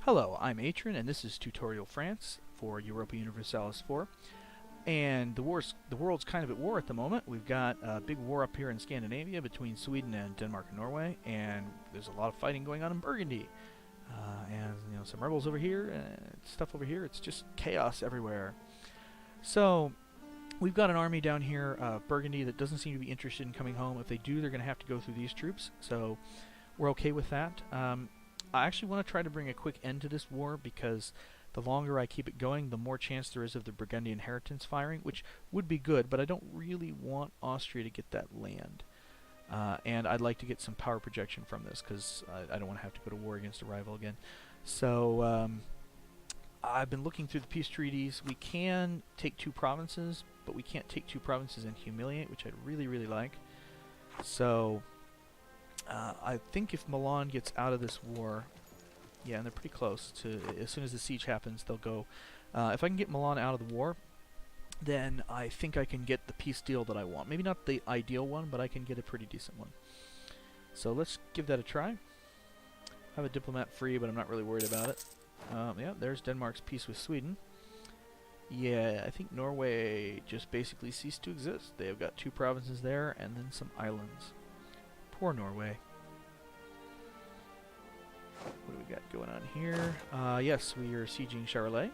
Hello, I'm Atron, and this is Tutorial France for Europa Universalis 4. And the world's kind of at war at the moment. We've got a big war up here in Scandinavia between Sweden and Denmark and Norway, and there's a lot of fighting going on in Burgundy. And some rebels over here, and stuff over here. It's just chaos everywhere. So we've got an army down here, Burgundy, that doesn't seem to be interested in coming home. If they do, they're going to have to go through these troops. So we're okay with that. I actually want to try to bring a quick end to this war because the longer I keep it going, the more chance there is of the Burgundy inheritance firing, which would be good, but I don't really want Austria to get that land. And I'd like to get some power projection from this because I don't want to have to go to war against a rival again. So I've been looking through the peace treaties. We can take 2 provinces, but we can't take 2 provinces and humiliate, which I'd really, really like. So I think if Milan gets out of this war, yeah, and they're pretty close to, as soon as the siege happens, they'll go. If I can get Milan out of the war, then I think I can get the peace deal that I want. Maybe not the ideal one, but I can get a pretty decent one. So let's give that a try. I have a diplomat free, but I'm not really worried about it. Yeah, there's Denmark's peace with Sweden. Yeah, I think Norway just basically ceased to exist. They have got 2 provinces there and then some islands. Poor Norway. What do we got going on here? Yes, we are sieging Charolais.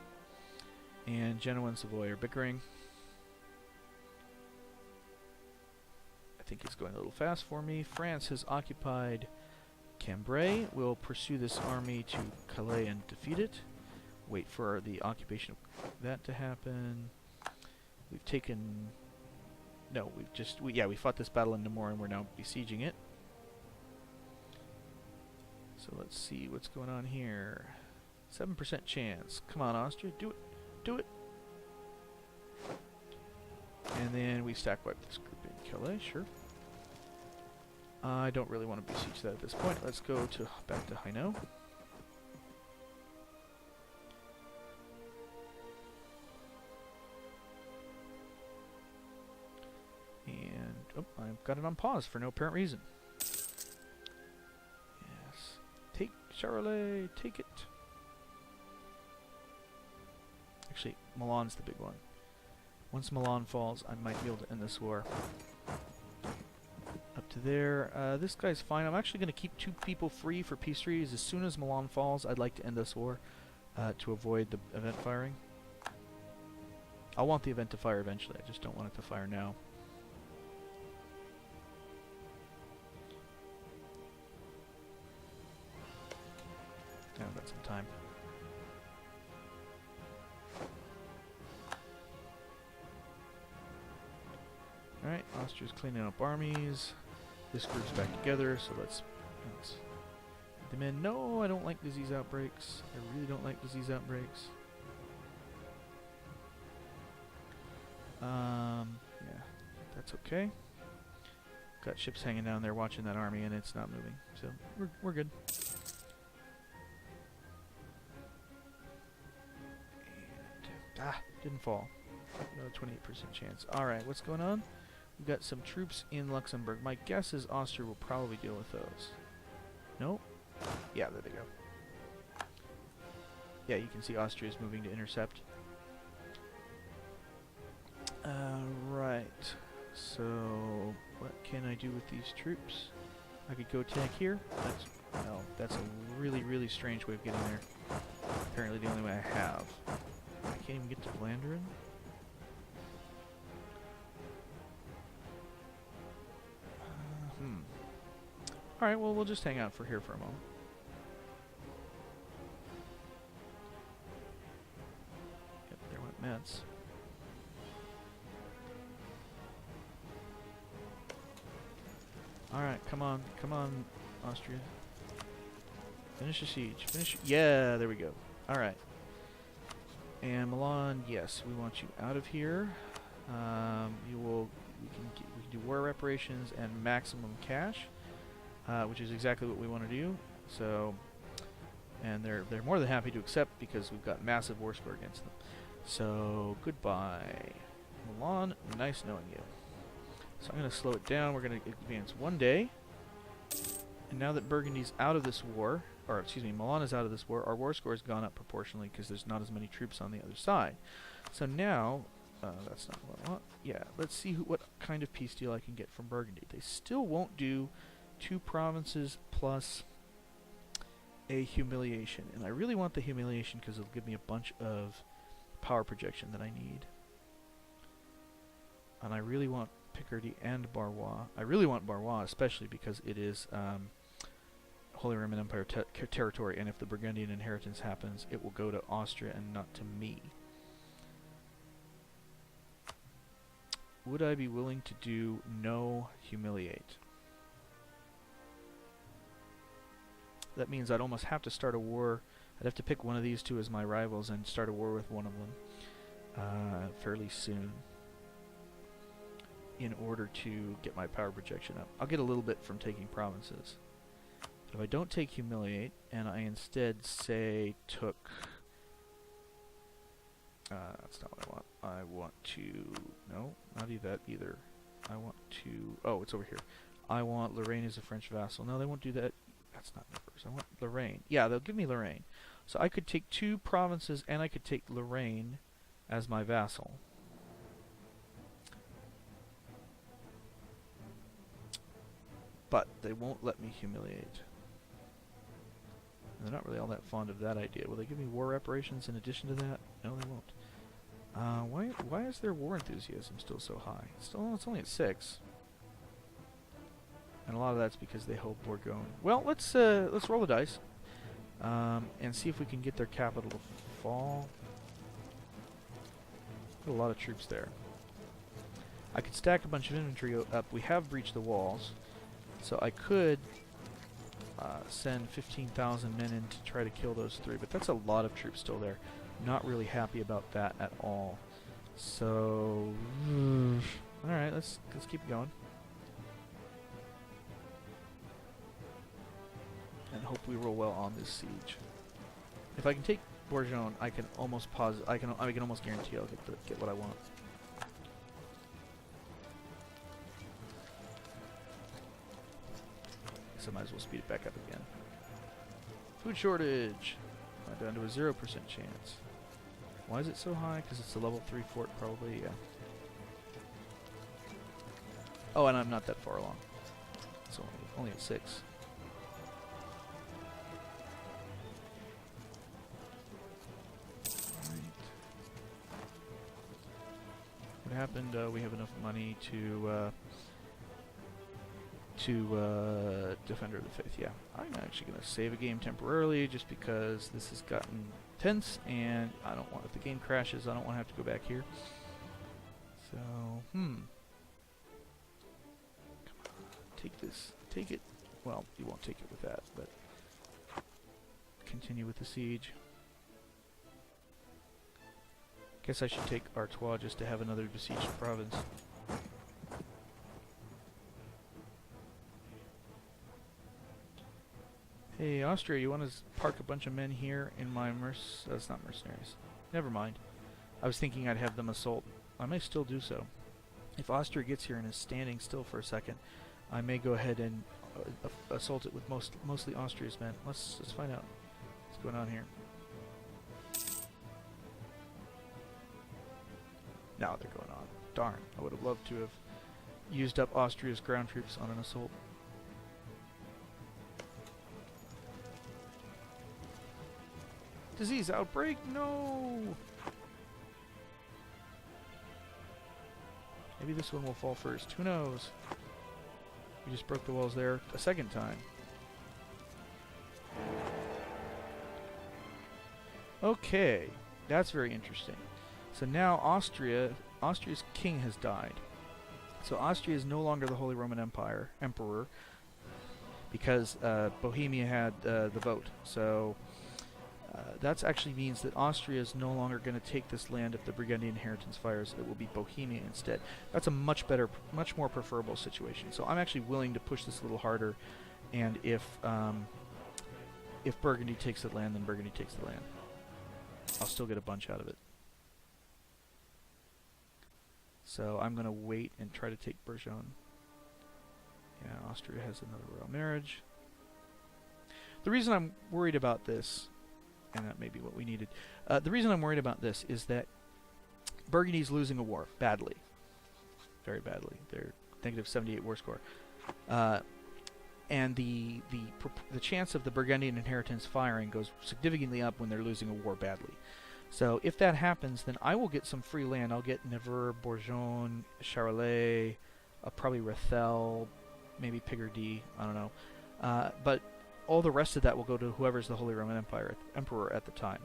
And Genoa and Savoy are bickering. I think it's going a little fast for me. France has occupied Cambrai. We'll pursue this army to Calais and defeat it. Wait for the occupation of that to happen. We've taken... No, we've just... we fought this battle in Namur and we're now besieging it. So let's see what's going on here. 7% chance. Come on, Austria. Do it. Do it. And then we stack wipe this group in Calais. Sure. I don't really want to besiege that at this point. Let's go to back to Hainaut. And, oh, I've got it on pause for no apparent reason. Take Charolais, take it. Actually, Milan's the big one. Once Milan falls, I might be able to end this war. Up to there. This guy's fine. I'm actually going to keep 2 people free for peace treaties. As soon as Milan falls, I'd like to end this war to avoid the event firing. I want the event to fire eventually. I just don't want it to fire now. I've got some time. Alright, Austria's cleaning up armies. This group's back together, so let's get them in. No, I don't like disease outbreaks. I really don't like disease outbreaks. Yeah, that's okay. Got ships hanging down there watching that army and it's not moving, so we're good. Didn't fall. Another 28% chance. Alright, what's going on? We've got some troops in Luxembourg. My guess is Austria will probably deal with those. Nope. Yeah, there they go. Yeah, you can see Austria is moving to intercept. Right. So, what can I do with these troops? I could go tank here. That's a really, really strange way of getting there. Apparently the only way I have. I can't even get to Flandern. Alright, well, we'll just hang out for here for a moment. Yep, there went Metz. Alright, come on, Austria. Finish the siege. Yeah, there we go. Alright. And Milan, yes, we want you out of here. We can do war reparations and maximum cash, which is exactly what we want to do. So, and they're more than happy to accept because we've got massive war score against them. So goodbye, Milan. Nice knowing you. So I'm going to slow it down. We're going to advance 1 day. And now that Burgundy's out of this war, or excuse me, Milan is out of this war. Our war score has gone up proportionally because there's not as many troops on the other side. So now, that's not what I want. Yeah, let's see what kind of peace deal I can get from Burgundy. They still won't do 2 provinces plus a humiliation, and I really want the humiliation because it'll give me a bunch of power projection that I need. And I really want Picardy and Barrois. I really want Barrois, especially because it is Holy Roman Empire territory, and if the Burgundian inheritance happens, it will go to Austria and not to me. Would I be willing to do no humiliate? That means I'd almost have to start a war. I'd have to pick one of these 2 as my rivals and start a war with one of them fairly soon in order to get my power projection up. I'll get a little bit from taking provinces. But if I don't take humiliate and I instead say took... that's not what I want. I want to... No, not that either. I want to... Oh, it's over here. I want Lorraine as a French vassal. No, they won't do that. That's not numbers. I want Lorraine. Yeah, they'll give me Lorraine. So I could take 2 provinces and I could take Lorraine as my vassal. But they won't let me humiliate. They're not really all that fond of that idea. Will they give me war reparations in addition to that? No, they won't. Why is their war enthusiasm still so high? It's only at 6. And a lot of that's because they hold Burgundy. Well, let's roll the dice and see if we can get their capital to fall. Got a lot of troops there. I could stack a bunch of infantry up. We have breached the walls, so I could send 15,000 men in to try to kill those 3. But that's a lot of troops still there. Not really happy about that at all. So, all right, let's keep going. And hope we roll well on this siege. If I can take Bourgogne, I can almost I can almost guarantee I'll get what I want. So I might as well speed it back up again. Food shortage. Down to a 0% chance. Why is it so high? Because it's a level 3 fort, probably. Yeah. Oh, and I'm not that far along. It's only at 6. What happened? We have enough money to Defender of the Faith. Yeah, I'm actually going to save a game temporarily just because this has gotten tense, and I don't want, if the game crashes, I don't want to have to go back here. So, come on, take this, take it. Well, you won't take it with that, but continue with the siege. Guess I should take Artois just to have another besieged province. Hey, Austria, you want to park a bunch of men here in my that's not mercenaries. Never mind. I was thinking I'd have them assault. I may still do so. If Austria gets here and is standing still for a second, I may go ahead and assault it with mostly Austria's men. Let's find out what's going on here. Now they're going on. Darn, I would have loved to have used up Austria's ground troops on an assault. Disease outbreak? No! Maybe this one will fall first. Who knows? We just broke the walls there a second time. Okay, that's very interesting. So now Austria's king has died. So Austria is no longer the Holy Roman Emperor, because Bohemia had the vote. So that actually means that Austria is no longer going to take this land if the Burgundian inheritance fires. It will be Bohemia instead. That's a much better, much more preferable situation. So I'm actually willing to push this a little harder, and if Burgundy takes the land, then Burgundy takes the land. I'll still get a bunch out of it. So I'm going to wait and try to take Bourgogne. Yeah, Austria has another royal marriage. The reason I'm worried about this, and that may be what we needed, the reason I'm worried about this is that Burgundy's losing a war badly. Very badly. They're negative 78 war score. And the chance of the Burgundian inheritance firing goes significantly up when they're losing a war badly. So if that happens, then I will get some free land. I'll get Nevers, Bourgogne, Charolais, probably Rethel, maybe Picardy, I don't know. But all the rest of that will go to whoever's the Holy Roman Emperor at the time.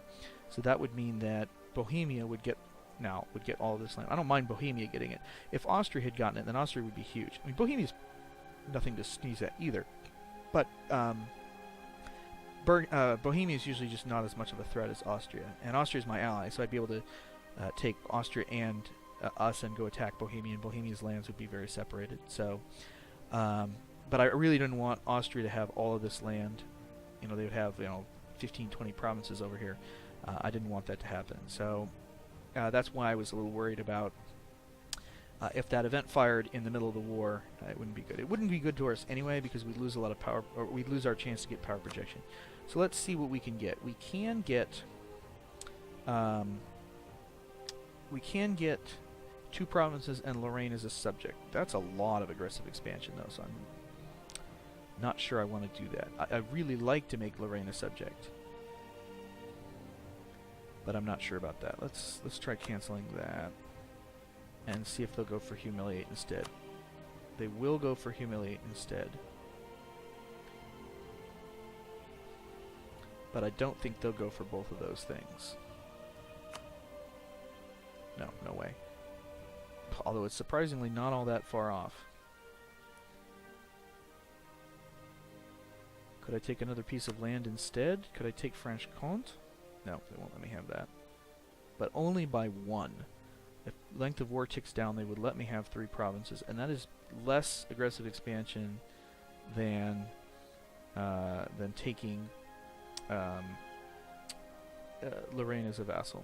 So that would mean that Bohemia would get all of this land. I don't mind Bohemia getting it. If Austria had gotten it, then Austria would be huge. I mean, Bohemia's nothing to sneeze at either. But Bohemia is usually just not as much of a threat as Austria. And Austria is my ally, so I'd be able to take Austria and us and go attack Bohemia, and Bohemia's lands would be very separated. So, but I really didn't want Austria to have all of this land. You know, they would have 15, 20 provinces over here. I didn't want that to happen. So that's why I was a little worried about if that event fired in the middle of the war. It wouldn't be good. It wouldn't be good to us anyway because we'd lose a lot of power, or we'd lose our chance to get power projection. So let's see what we can get. We can get 2 provinces and Lorraine as a subject. That's a lot of aggressive expansion though, so I'm not sure I want to do that. I really like to make Lorraine a subject, but I'm not sure about that. Let's try canceling that and see if they'll go for humiliate instead. They will go for humiliate instead, but I don't think they'll go for both of those things. No way. Although it's surprisingly not all that far off. Could I take another piece of land instead? Could I take Franche-Comté? No, they won't let me have that. But only by 1. If length of war ticks down, they would let me have 3 provinces, and that is less aggressive expansion than taking Lorraine as a vassal.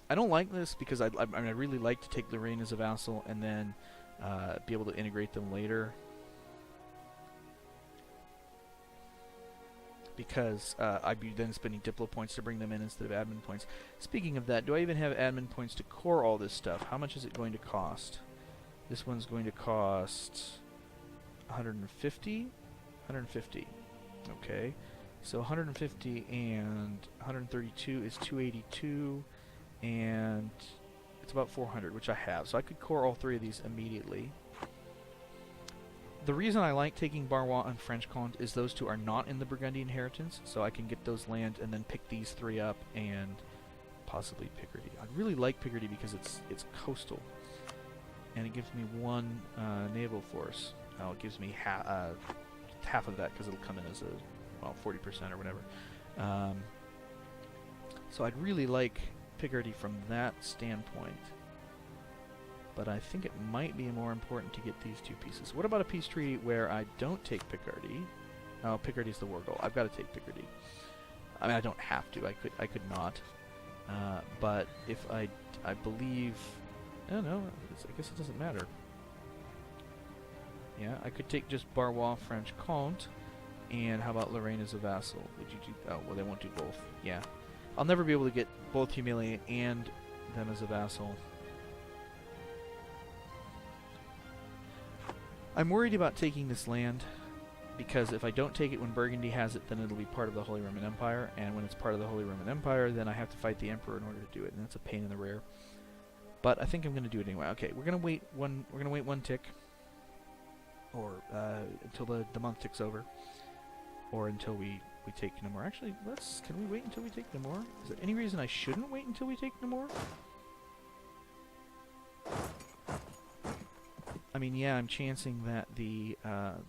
I don't like this because I really like to take Lorraine as a vassal and then be able to integrate them later. Because I'd be then spending Diplo points to bring them in instead of admin points. Speaking of that, do I even have admin points to core all this stuff? How much is it going to cost? This one's going to cost 150? 150. Okay. So 150 and 132 is 282. And it's about 400, which I have. So I could core all 3 of these immediately. The reason I like taking Barrois and Franche-Comté is those 2 are not in the Burgundy inheritance, so I can get those land and then pick these 3 up and possibly Picardy. I really like Picardy because it's coastal, and it gives me 1 naval force. Oh, it gives me half of that because it'll come in as 40% or whatever. So I'd really like Picardy from that standpoint. But I think it might be more important to get these 2 pieces. What about a peace treaty where I don't take Picardy? Oh, Picardy's the war goal. I've got to take Picardy. I mean, I don't have to. I could not. But if I believe, I don't know. I guess it doesn't matter. Yeah, I could take just Barrois, Franche-Comté, and how about Lorraine as a vassal? Would you do? Oh, well, they won't do both. Yeah, I'll never be able to get both humiliate and them as a vassal. I'm worried about taking this land, because if I don't take it when Burgundy has it, then it'll be part of the Holy Roman Empire, and when it's part of the Holy Roman Empire, then I have to fight the Emperor in order to do it, and that's a pain in the rear. But I think I'm going to do it anyway. Okay, we're going to wait one tick, or until the month ticks over, or until we take Namur. Actually, can we wait until we take Namur? Is there any reason I shouldn't wait until we take Namur? I mean, yeah, I'm chancing that the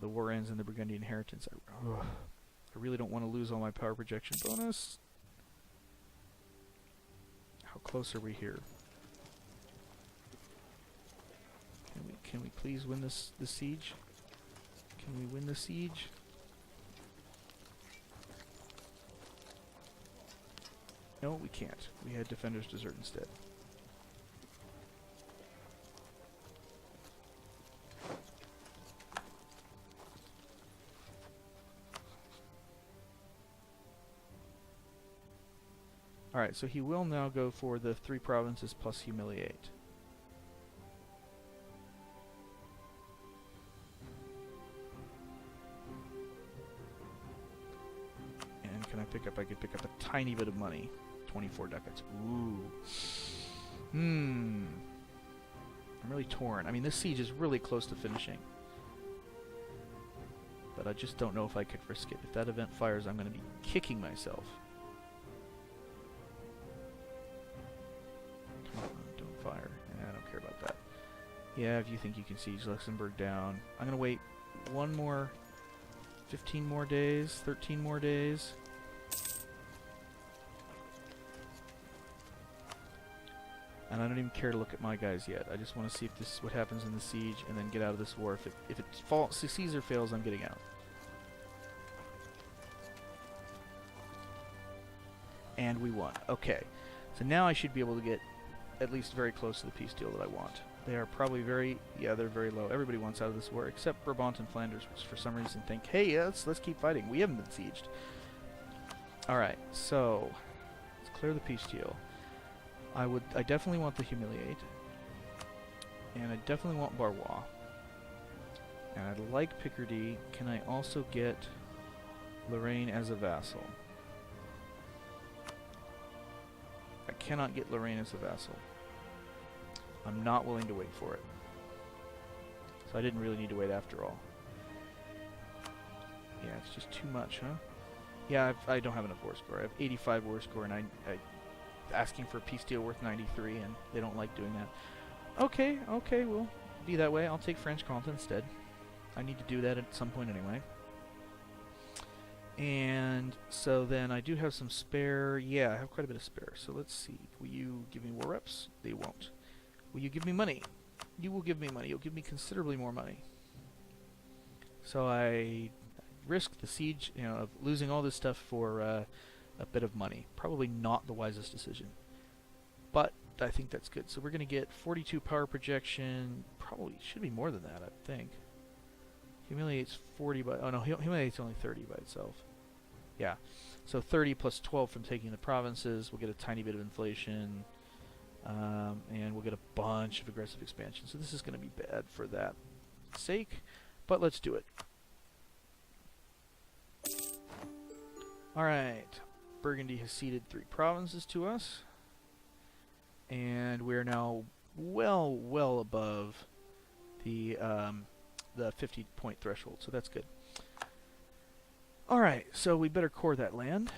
war ends in the Burgundy inheritance. I really don't want to lose all my power projection bonus. How close are we here? Can we please win this siege? Can we win the siege? No, we can't. We had defenders desert instead. Alright, so he will now go for the 3 provinces plus humiliate. And can I pick up? I could pick up a tiny bit of money. 24 ducats. Ooh. I'm really torn. I mean, this siege is really close to finishing. But I just don't know if I could risk it. If that event fires, I'm going to be kicking myself. Come on, don't fire. I don't care about that. Yeah, if you think you can siege Luxembourg down. I'm going to wait 15 more days, 13 more days. And I don't even care to look at my guys yet. I just want to see if this is what happens in the siege, and then get out of this war. If it succeeds or fails, I'm getting out. And we won. Okay. So now I should be able to get at least very close to the peace deal that I want. They are probably very, yeah, they're very low. Everybody wants out of this war, except Brabant and Flanders, which for some reason think, hey, let's keep fighting. We haven't been sieged. Alright, so let's clear the peace deal. I definitely want the humiliate, and I definitely want Barrois, and I'd like Picardy. Can I also get Lorraine as a vassal? I cannot get Lorraine as a vassal. I'm not willing to wait for it. So I didn't really need to wait after all. Yeah, it's just too much, huh? Yeah, I don't have enough war score. I have 85 war score, and I asking for a peace deal worth 93, and they don't like doing that. Okay, we'll be that way. I'll take French Comte instead. I need to do that at some point anyway. And so then I do have some spare. Yeah, I have quite a bit of spare. So let's see. Will you give me war reps? They won't. Will you give me money? You will give me money. You'll give me considerably more money. So I risked the siege, of losing all this stuff for a bit of money. Probably not the wisest decision, but I think that's good. So we're going to get 42 power projection. Probably should be more than that, I think. Humiliate's 40 by... Oh no, humiliate's only 30 by itself. Yeah. So 30 plus 12 from taking the provinces. We'll get a tiny bit of inflation. And we'll get a bunch of aggressive expansion. So this is going to be bad for that sake, but let's do it. Alright. Burgundy has ceded 3 provinces to us. And we're now well above the 50-point threshold, so that's good. Alright, so we better core that land.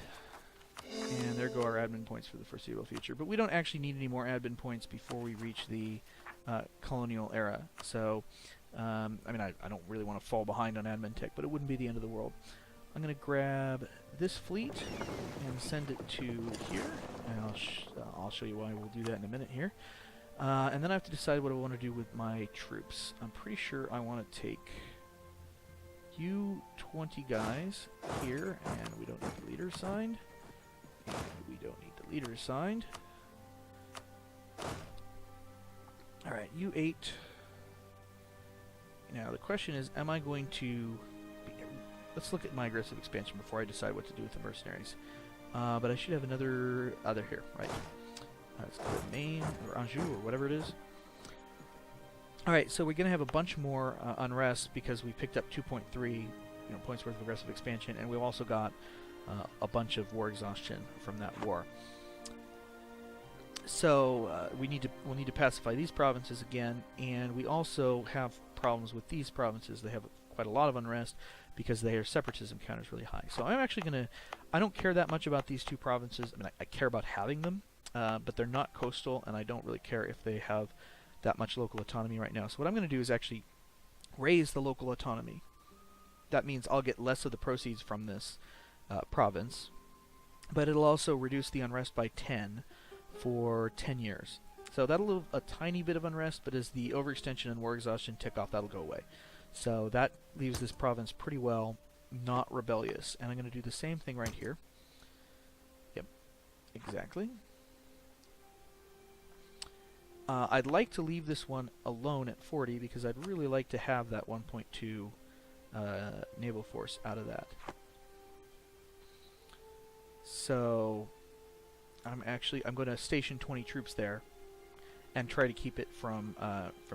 And there go our admin points for the foreseeable future. But we don't actually need any more admin points before we reach the colonial era. So, I mean, I don't really want to fall behind on admin tech, but it wouldn't be the end of the world. I'm going to grab this fleet and send it to here. And I'll show you why we'll do that in a minute here. And then I have to decide what I want to do with my troops. I'm pretty sure I want to take you 20 guys here, and we don't need the leader assigned. And we don't need the leader assigned. Alright, you 8. Now the question is, am I going to... Let's look at my aggressive expansion before I decide what to do with the mercenaries. But I should have another... they're here, right. Let's go to Maine, or Anjou, or whatever it is. Alright, so we're going to have a bunch more unrest because we picked up 2.3 points worth of aggressive expansion, and we've also got a bunch of war exhaustion from that war. So we'll need to pacify these provinces again, and we also have problems with these provinces. They have quite a lot of unrest because their separatism count is really high. So I'm actually going to... I don't care that much about these 2 provinces. I mean, I care about having them, but they're not coastal, and I don't really care if they have that much local autonomy right now. So what I'm going to do is actually raise the local autonomy. That means I'll get less of the proceeds from this province, but it'll also reduce the unrest by 10 for 10 years. So that'll leave a tiny bit of unrest, but as the overextension and war exhaustion tick off, that'll go away. So that leaves this province pretty well not rebellious. And I'm going to do the same thing right here. Yep, exactly. I'd like to leave this one alone at 40 because I'd really like to have that 1.2 naval force out of that. So I'm going to station 20 troops there and try to keep it from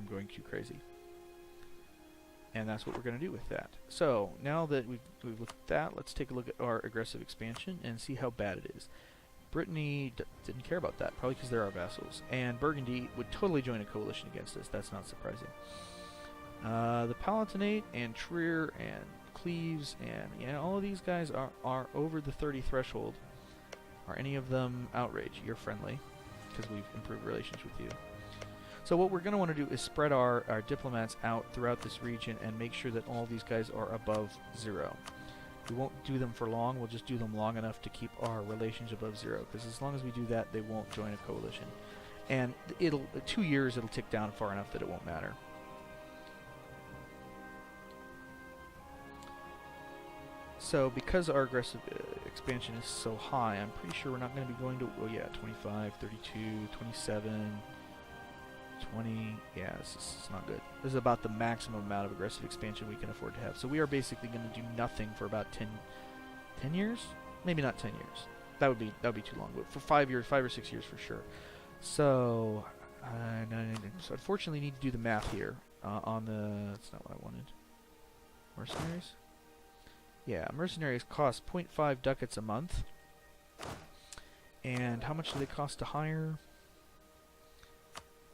going too crazy. And that's what we're going to do with that. So now that we've looked at that, let's take a look at our aggressive expansion and see how bad it is. Brittany didn't care about that, probably because they're our vassals. And Burgundy would totally join a coalition against us. That's not surprising. The Palatinate and Trier and Cleves and all of these guys are over the 30 threshold. Are any of them outrage? You're friendly, because we've improved relations with you. So what we're going to want to do is spread our diplomats out throughout this region and make sure that all these guys are above 0. We won't do them for long, we'll just do them long enough to keep our relations above 0, because as long as we do that, they won't join a coalition. And 2 years it'll tick down far enough that it won't matter. So because our aggressive expansion is so high, I'm pretty sure we're not going to be going to, oh yeah, 25, 32, 27, 20, yeah, this is not good. This is about the maximum amount of aggressive expansion we can afford to have. So we are basically going to do nothing for about 10 years? Maybe not 10 years. That would be too long, but for 5 years, 5 or 6 years for sure. So, so unfortunately need to do the math here on the, that's not what I wanted. Mercenaries? Yeah, mercenaries cost 0.5 ducats a month. And how much do they cost to hire?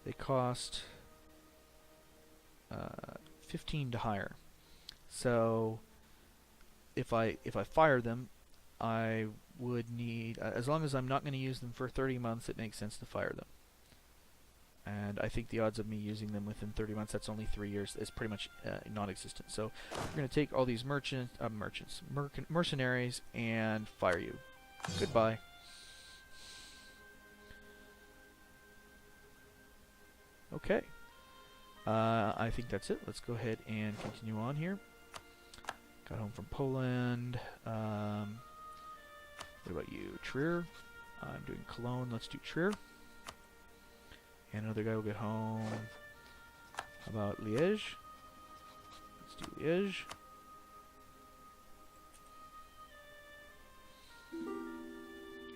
They cost 15 to hire. So if I fire them, I would need, as long as I'm not going to use them for 30 months, it makes sense to fire them. And I think the odds of me using them within 30 months, that's only 3 years, is pretty much non-existent. So we're going to take all these mercenaries and fire you. Goodbye. Okay. I think that's it. Let's go ahead and continue on here. Got home from Poland. What about you? Trier. I'm doing Cologne. Let's do Trier. And another guy will get home. How about Liège? Let's do Liège.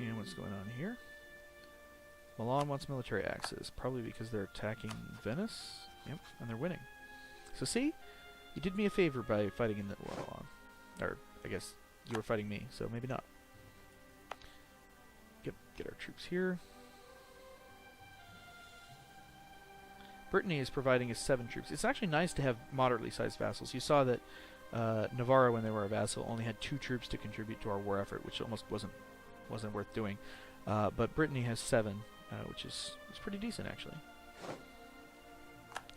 And what's going on here? Milan wants military access, probably because they're attacking Venice. Yep, and they're winning. So see, you did me a favor by fighting in the Milan. Or, I guess, you were fighting me, so maybe not. Get our troops here. Brittany is providing us 7 troops. It's actually nice to have moderately sized vassals. You saw that Navarra, when they were a vassal, only had 2 troops to contribute to our war effort, which almost wasn't worth doing. But Brittany has 7, which is pretty decent, actually.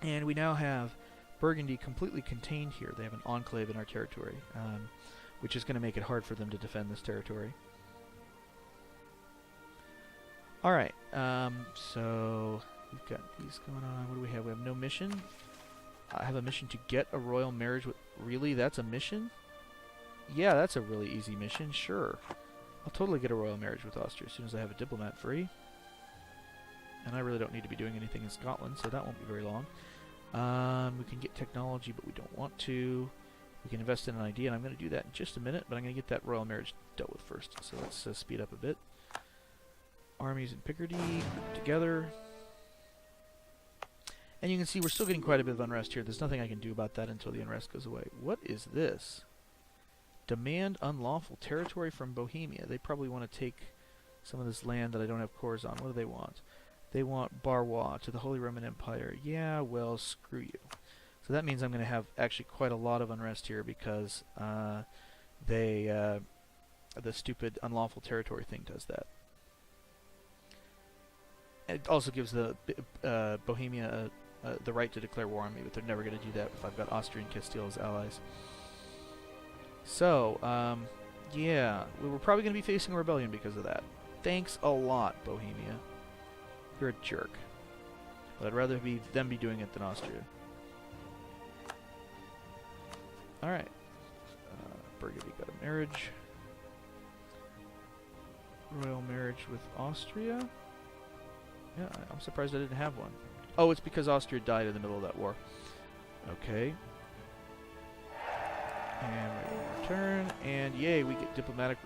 And we now have Burgundy completely contained here. They have an enclave in our territory, which is going to make it hard for them to defend this territory. Alright, so we've got these going on. What do we have? We have no mission. I have a mission to get a royal marriage with... Really? That's a mission? Yeah, that's a really easy mission. Sure. I'll totally get a royal marriage with Austria as soon as I have a diplomat free. And I really don't need to be doing anything in Scotland, so that won't be very long. We can get technology, but we don't want to. We can invest in an idea, and I'm going to do that in just a minute, but I'm going to get that royal marriage dealt with first. So let's speed up a bit. Armies in Picardy, grouped together. And you can see we're still getting quite a bit of unrest here. There's nothing I can do about that until the unrest goes away. What is this? Demand unlawful territory from Bohemia. They probably want to take some of this land that I don't have cores on. What do they want? They want Barrois to the Holy Roman Empire. Yeah, well, screw you. So that means I'm going to have actually quite a lot of unrest here because the stupid unlawful territory thing does that. It also gives the Bohemia the right to declare war on me, but they're never going to do that if I've got Austria and Castile as allies. So, yeah, we're probably going to be facing a rebellion because of that. Thanks a lot, Bohemia. You're a jerk. But I'd rather them be doing it than Austria. Alright. Burgundy got a marriage. Royal marriage with Austria. Yeah, I'm surprised I didn't have one. Oh, it's because Austria died in the middle of that war. Okay. And we return, and yay, we get diplomatic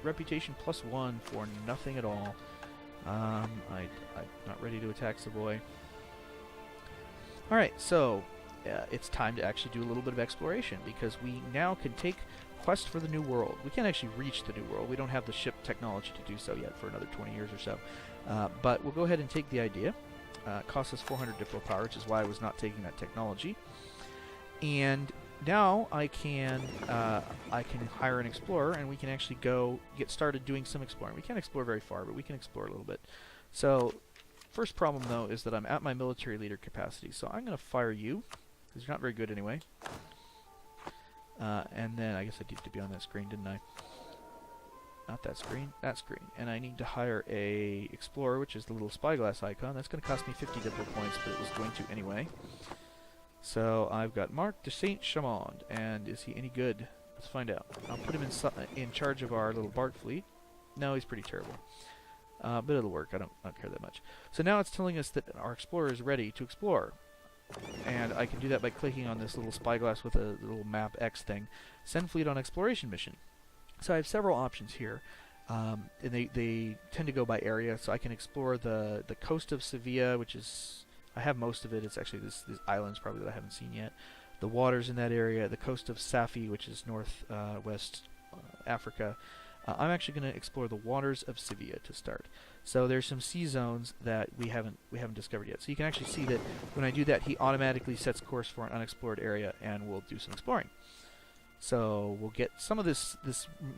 reputation +1 for nothing at all. I'm not ready to attack Savoy. Alright, so it's time to actually do a little bit of exploration, because we now can take quest for the New World. We can't actually reach the New World. We don't have the ship technology to do so yet for another 20 years or so. But we'll go ahead and take the idea. It costs us 400 diplo power, which is why I was not taking that technology. And now I can hire an explorer, and we can actually go get started doing some exploring. We can't explore very far, but we can explore a little bit. So, first problem though is that I'm at my military leader capacity. So I'm going to fire you, because you're not very good anyway. And then I guess I need to be on that screen, didn't I? Not that screen, that screen. And I need to hire a explorer, which is the little spyglass icon. That's going to cost me 50 diplo points, but it was going to anyway. So I've got Marc de Saint-Chamond, and is he any good? Let's find out. I'll put him in charge of our little bark fleet. No, he's pretty terrible. But it'll work. I don't care that much. So now it's telling us that our explorer is ready to explore. And I can do that by clicking on this little spyglass with a little map X thing. Send fleet on exploration mission. So I have several options here. And they tend to go by area, so I can explore the coast of Sevilla, which is... I have most of it. It's actually this islands probably that I haven't seen yet. The waters in that area, the coast of Safi, which is northwest Africa. I'm actually going to explore the waters of Sevilla to start. So there's some sea zones that we haven't discovered yet. So you can actually see that when I do that, he automatically sets course for an unexplored area, and we'll do some exploring. So we'll get some of this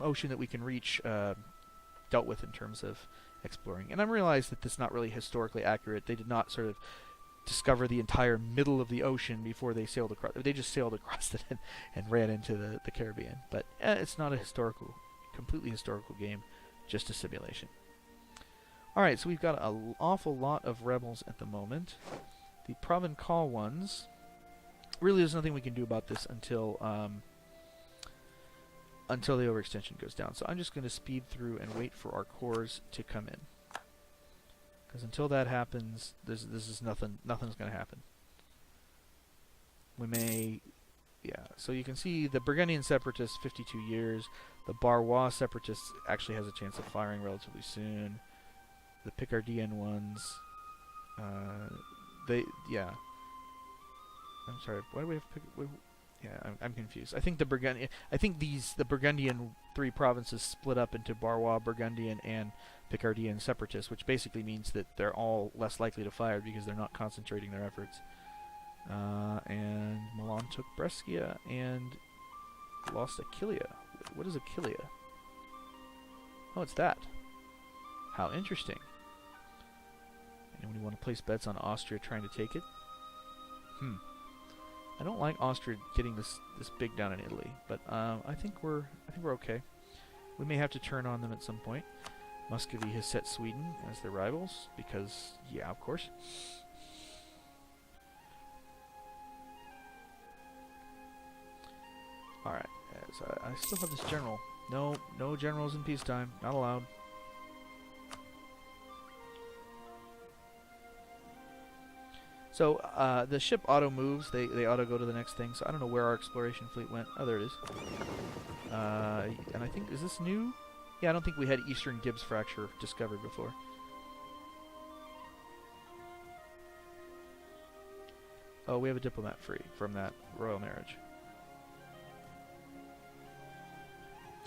ocean that we can reach dealt with in terms of exploring. And I realize that this is not really historically accurate. They did not sort of discover the entire middle of the ocean before they sailed across. They just sailed across it and ran into the Caribbean. But it's not a completely historical game, just a simulation. Alright, so we've got an awful lot of rebels at the moment. The Provençal ones, really there's nothing we can do about this until the overextension goes down. So I'm just going to speed through and wait for our cores to come in. Because until that happens, this is nothing's going to happen. We may, yeah. So you can see the Burgundian separatists, 52 years. The Barrois separatists actually has a chance of firing relatively soon. The Picardian ones, yeah. I'm sorry. Why do we have yeah, I'm confused. I think the Burgundian three provinces split up into Barrois, Burgundian, and Picardian separatists, which basically means that they're all less likely to fire because they're not concentrating their efforts. And Milan took Brescia and lost Aquileia. What is Aquileia? Oh, it's that. How interesting. Anyone want to place bets on Austria trying to take it? I don't like Austria getting this big down in Italy, but I think we're okay. We may have to turn on them at some point. Muscovy has set Sweden as their rivals because, yeah, of course. All right, so I still have this general. No generals in peacetime. Not allowed. So the ship auto moves. They auto go to the next thing. So I don't know where our exploration fleet went. Oh, there it is. And I think, is this new? Yeah, I don't think we had Eastern Gibbs Fracture discovered before. Oh, we have a diplomat free from that royal marriage.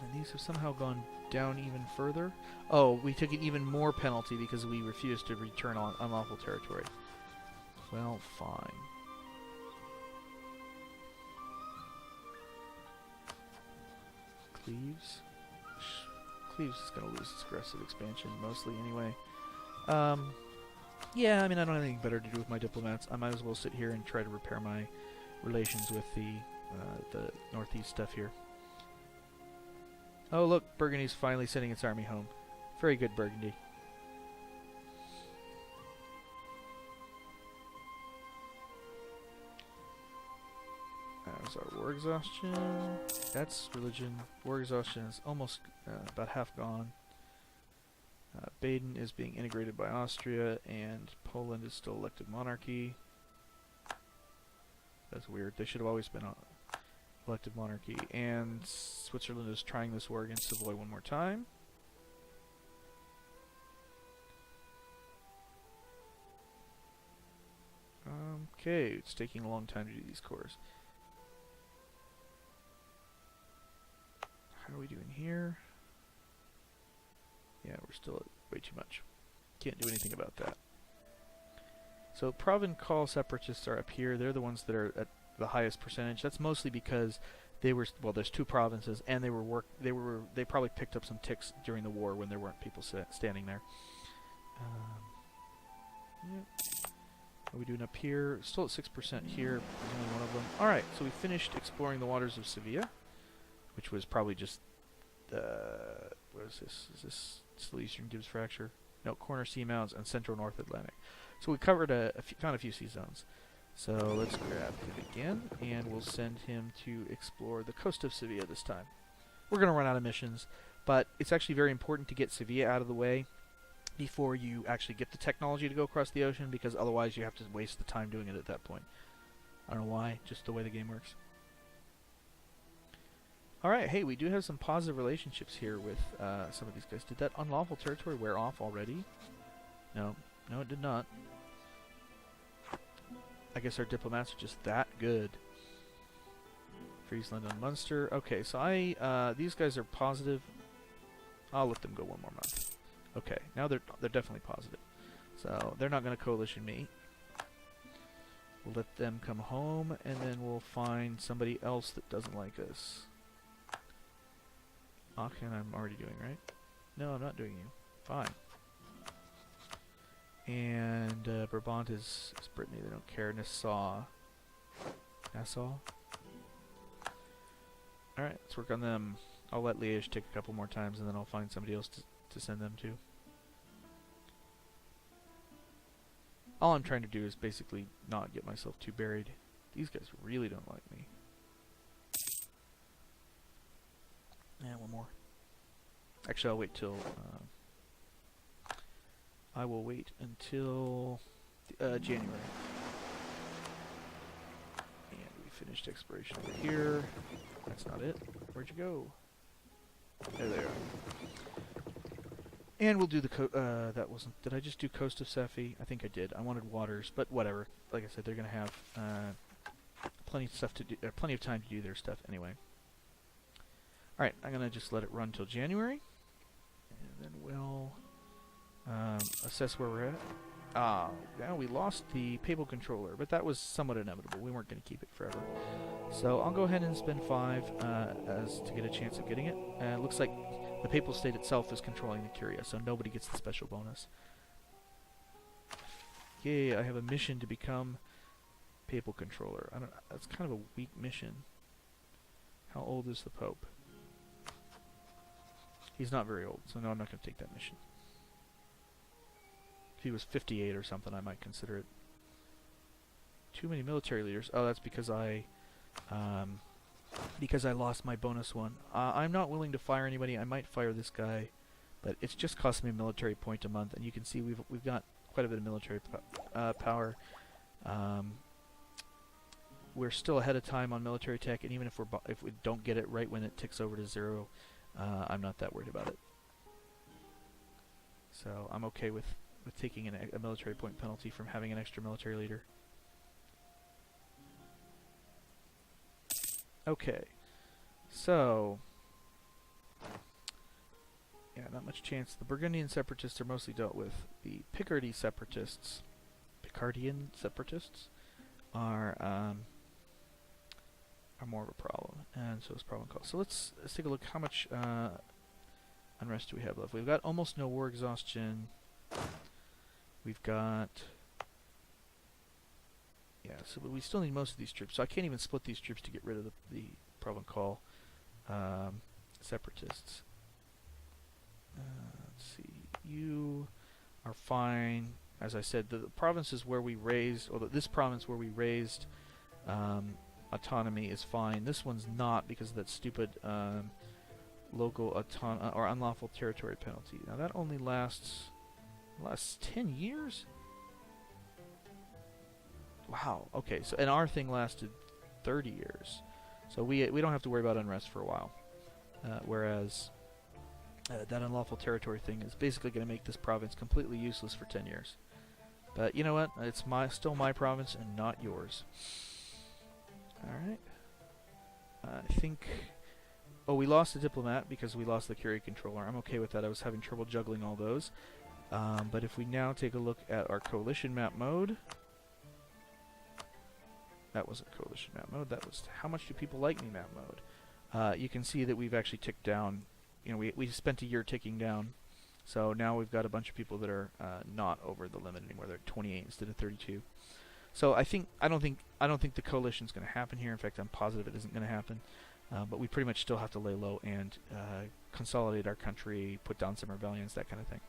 And these have somehow gone down even further. Oh, we took an even more penalty because we refused to return on unlawful territory. Well, fine. Cleves. Cleves is going to lose its aggressive expansion, mostly anyway. Yeah, I mean, I don't have anything better to do with my diplomats. I might as well sit here and try to repair my relations with the northeast stuff here. Oh, look, Burgundy's finally sending its army home. Very good, Burgundy. There's our war exhaustion. That's religion. War exhaustion is almost about half gone. Baden is being integrated by Austria, and Poland is still elected monarchy. That's weird. They should have always been elected monarchy. And Switzerland is trying this war against Savoy one more time. Okay, it's taking a long time to do these cores. How are we doing here? Yeah, we're still at way too much. Can't do anything about that. So Provençal separatists are up here. They're the ones that are at the highest percentage. That's mostly because they were, well, there's two provinces, and they probably picked up some ticks during the war when there weren't people standing there. Yep. What are we doing up here? Still at 6% here. There's only one of them. Alright, so we finished exploring the waters of Sevilla, which was probably just, what is this? Is this still Eastern Gibbs Fracture? No, Corner Seamounts and Central North Atlantic. So we covered found a few sea zones. So let's grab him again, and we'll send him to explore the coast of Sevilla this time. We're going to run out of missions, but it's actually very important to get Sevilla out of the way before you actually get the technology to go across the ocean, because otherwise you have to waste the time doing it at that point. I don't know why, just the way the game works. Alright, hey, we do have some positive relationships here with some of these guys. Did that unlawful territory wear off already? No. No, it did not. I guess our diplomats are just that good. Friesland and Munster. Okay, so these guys are positive. I'll let them go one more month. Okay, now they're definitely positive. So they're not going to coalition me. We'll let them come home, and then we'll find somebody else that doesn't like us. Aachen I'm already doing, right? No, I'm not doing you. Fine. And Brabant is Brittany. They don't care. Nassau. Alright, let's work on them. I'll let Liège take a couple more times, and then I'll find somebody else to send them to. All I'm trying to do is basically not get myself too buried. These guys really don't like me. Yeah, one more. Actually, I'll wait till... I will wait until January. And we finished exploration over here. That's not it. Where'd you go? There they are. And we'll do the that wasn't... Did I just do Coast of Sephi? I think I did. I wanted waters, but whatever. Like I said, they're going to have plenty of stuff to do, plenty of time to do their stuff anyway. Alright, I'm going to just let it run till January. And then we'll... assess where we're at. Yeah, we lost the papal controller, but that was somewhat inevitable. We weren't going to keep it forever. So I'll go ahead and spend 5 to get a chance of getting it. It looks like the papal state itself is controlling the Curia, so nobody gets the special bonus. Yay, I have a mission to become papal controller. That's kind of a weak mission. How old is the Pope? He's not very old, so no, I'm not going to take that mission. If he was 58 or something, I might consider it. Too many military leaders. Oh, that's because I lost my bonus one. I'm not willing to fire anybody. I might fire this guy, but it's just costing me a military point a month, and you can see we've got quite a bit of military power. We're still ahead of time on military tech, and even if we don't get it right when it ticks over to 0, I'm not that worried about it. So I'm okay with taking a military point penalty from having an extra military leader. Okay, so yeah, not much chance. The Burgundian separatists are mostly dealt with. The Picardian separatists are more of a problem, and so is Provençal. So let's take a look. How much unrest do we have left? We've got almost no war exhaustion. We've got... Yeah, so we still need most of these troops. So I can't even split these troops to get rid of the Provençal separatists. Let's see. You are fine. As I said, the provinces where we raised... Or this province where we raised autonomy is fine. This one's not because of that stupid local or unlawful territory penalty. Now that only lasts 10 years? Wow. Okay, so and our thing lasted 30 years. So we don't have to worry about unrest for a while. Whereas that unlawful territory thing is basically going to make this province completely useless for 10 years. But you know what? It's still my province and not yours. Alright. I think... Oh, we lost the diplomat because we lost the curie controller. I'm okay with that. I was having trouble juggling all those. But if we now take a look at our coalition map mode... That wasn't coalition map mode. That was how much do people like me map mode. You can see that we've actually ticked down. You know, we spent a year ticking down. So now we've got a bunch of people that are not over the limit anymore. They're 28 instead of 32. So I don't think the coalition's going to happen here. In fact, I'm positive it isn't going to happen. But we pretty much still have to lay low and consolidate our country, put down some rebellions, that kind of thing.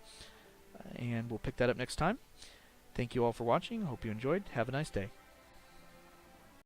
And we'll pick that up next time. Thank you all for watching. Hope you enjoyed. Have a nice day.